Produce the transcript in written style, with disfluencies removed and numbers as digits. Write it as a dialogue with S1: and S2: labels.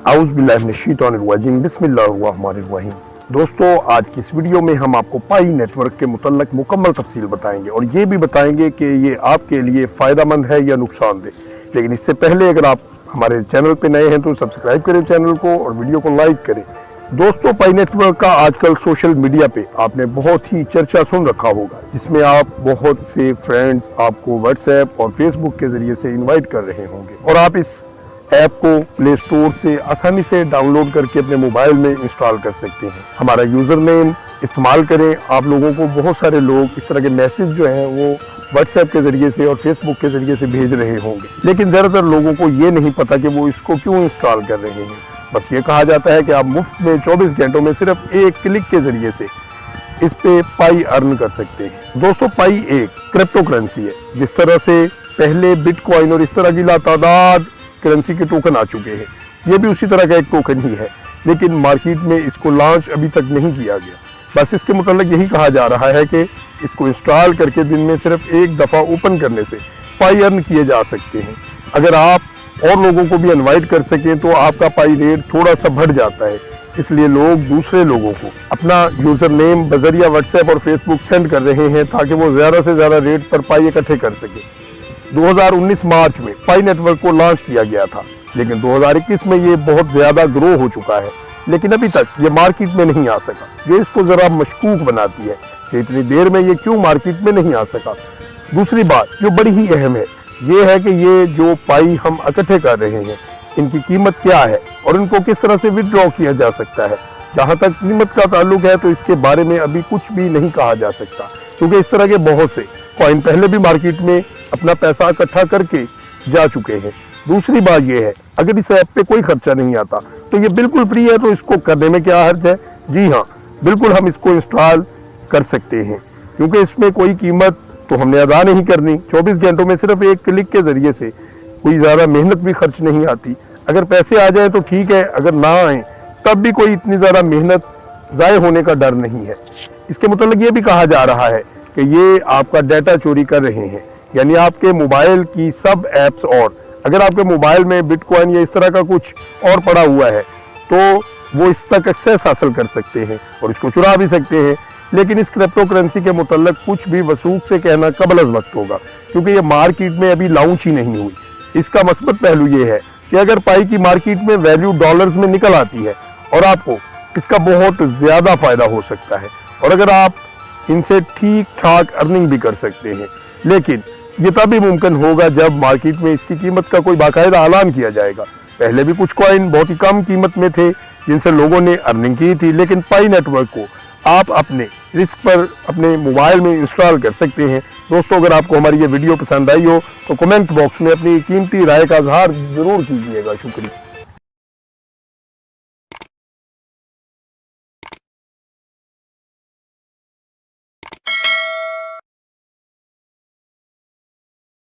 S1: औज़ुबिल्लाहिमिनश्शैतानिर्रजीम बिस्मिल्लाहिर्रहमानिर्रहीम। दोस्तों, आज की इस वीडियो में हम आपको पाई नेटवर्क के मुतल्लक मुकम्मल तफसील बताएंगे और ये भी बताएंगे कि ये आपके लिए फ़ायदेमंद है या नुकसानदेह। लेकिन इससे पहले अगर आप हमारे चैनल पे नए हैं तो सब्सक्राइब करें चैनल को और वीडियो को लाइक करें। दोस्तों, पाई नेटवर्क का आजकल सोशल मीडिया पे आपने बहुत ही चर्चा सुन रखा होगा, जिसमें आप बहुत से फ्रेंड्स आपको व्हाट्सएप और फेसबुक के जरिए से इनवाइट कर रहे होंगे और आप इस ऐप को प्ले स्टोर से आसानी से डाउनलोड करके अपने मोबाइल में इंस्टॉल कर सकते हैं। हमारा यूज़र नेम इस्तेमाल करें। आप लोगों को बहुत सारे लोग इस तरह के मैसेज जो हैं वो व्हाट्सएप के ज़रिए से और फेसबुक के ज़रिए से भेज रहे होंगे, लेकिन ज़्यादातर लोगों को ये नहीं पता कि वो इसको क्यों इंस्टॉल कर रहे हैं। बस ये कहा जाता है कि आप मुफ्त में 24 घंटों में सिर्फ एक क्लिक के ज़रिए से इस पे पाई अर्न कर सकते हैं। दोस्तों, पाई एक क्रिप्टो करेंसी है। जिस तरह से पहले बिटकॉइन और इस तरह की लातादाद करेंसी के टोकन आ चुके हैं, ये भी उसी तरह का एक टोकन ही है, लेकिन मार्केट में इसको लॉन्च अभी तक नहीं किया गया। बस इसके मुताबिक यही कहा जा रहा है कि इसको इंस्टॉल करके दिन में सिर्फ एक दफ़ा ओपन करने से पाई अर्न किए जा सकते हैं। अगर आप और लोगों को भी इनवाइट कर सकें तो आपका पाई रेट थोड़ा सा बढ़ जाता है, इसलिए लोग दूसरे लोगों को अपना यूज़र नेम बजरिया व्हाट्सएप और फेसबुक सेंड कर रहे हैं ताकि वो ज़्यादा से ज़्यादा रेट पर पाई इकट्ठे कर सके। 2019 मार्च में पाई नेटवर्क को लॉन्च किया गया था, लेकिन 2021 में ये बहुत ज़्यादा ग्रो हो चुका है, लेकिन अभी तक ये मार्केट में नहीं आ सका, जो इसको ज़रा मशकूक बनाती है कि इतनी देर में ये क्यों मार्केट में नहीं आ सका। दूसरी बात जो बड़ी ही अहम है, ये है कि ये जो पाई हम इकट्ठे कर रहे हैं, इनकी कीमत क्या है और इनको किस तरह से विड्रॉ किया जा सकता है। जहाँ तक कीमत का ताल्लुक है तो इसके बारे में अभी कुछ भी नहीं कहा जा सकता, क्योंकि इस तरह के बहुत से कॉइन पहले भी मार्केट में अपना पैसा इकट्ठा करके जा चुके हैं। दूसरी बात यह है, अगर इस ऐप पे कोई खर्चा नहीं आता तो ये बिल्कुल फ्री है, तो इसको करने में क्या हर्ज है। जी हाँ, बिल्कुल हम इसको इंस्टॉल कर सकते हैं, क्योंकि इसमें कोई कीमत तो हमने अदा नहीं करनी। 24 घंटों में सिर्फ एक क्लिक के जरिए से कोई ज़्यादा मेहनत भी खर्च नहीं आती। अगर पैसे आ जाए तो ठीक है, अगर ना आए तब भी कोई इतनी ज़्यादा मेहनत ज़ाय होने का डर नहीं है। इसके मुताबिक ये भी कहा जा रहा है कि ये आपका डाटा चोरी कर रहे हैं, यानी आपके मोबाइल की सब ऐप्स, और अगर आपके मोबाइल में बिटकॉइन या इस तरह का कुछ और पड़ा हुआ है तो वो इस तक एक्सेस हासिल कर सकते हैं और इसको चुरा भी सकते हैं। लेकिन इस क्रिप्टो करेंसी के मुतल्लिक कुछ भी वसूख से कहना कबल अज़ वक्त होगा, क्योंकि ये मार्केट में अभी लॉन्च ही नहीं हुई। इसका मस्बत पहलू ये है कि अगर पाई की मार्केट में वैल्यू डॉलर्स में निकल आती है और आपको इसका बहुत ज़्यादा फ़ायदा हो सकता है, और अगर आप इनसे ठीक ठाक अर्निंग भी कर सकते हैं। लेकिन ये तभी मुमकिन होगा जब मार्केट में इसकी कीमत का कोई बाकायदा ऐलान किया जाएगा। पहले भी कुछ कॉइन बहुत ही कम कीमत में थे जिनसे लोगों ने अर्निंग की थी, लेकिन पाई नेटवर्क को आप अपने रिस्क पर अपने मोबाइल में इंस्टॉल कर सकते हैं। दोस्तों, अगर आपको हमारी ये वीडियो पसंद आई हो तो कमेंट बॉक्स में अपनी कीमती राय का इजहार जरूर कीजिएगा। शुक्रिया।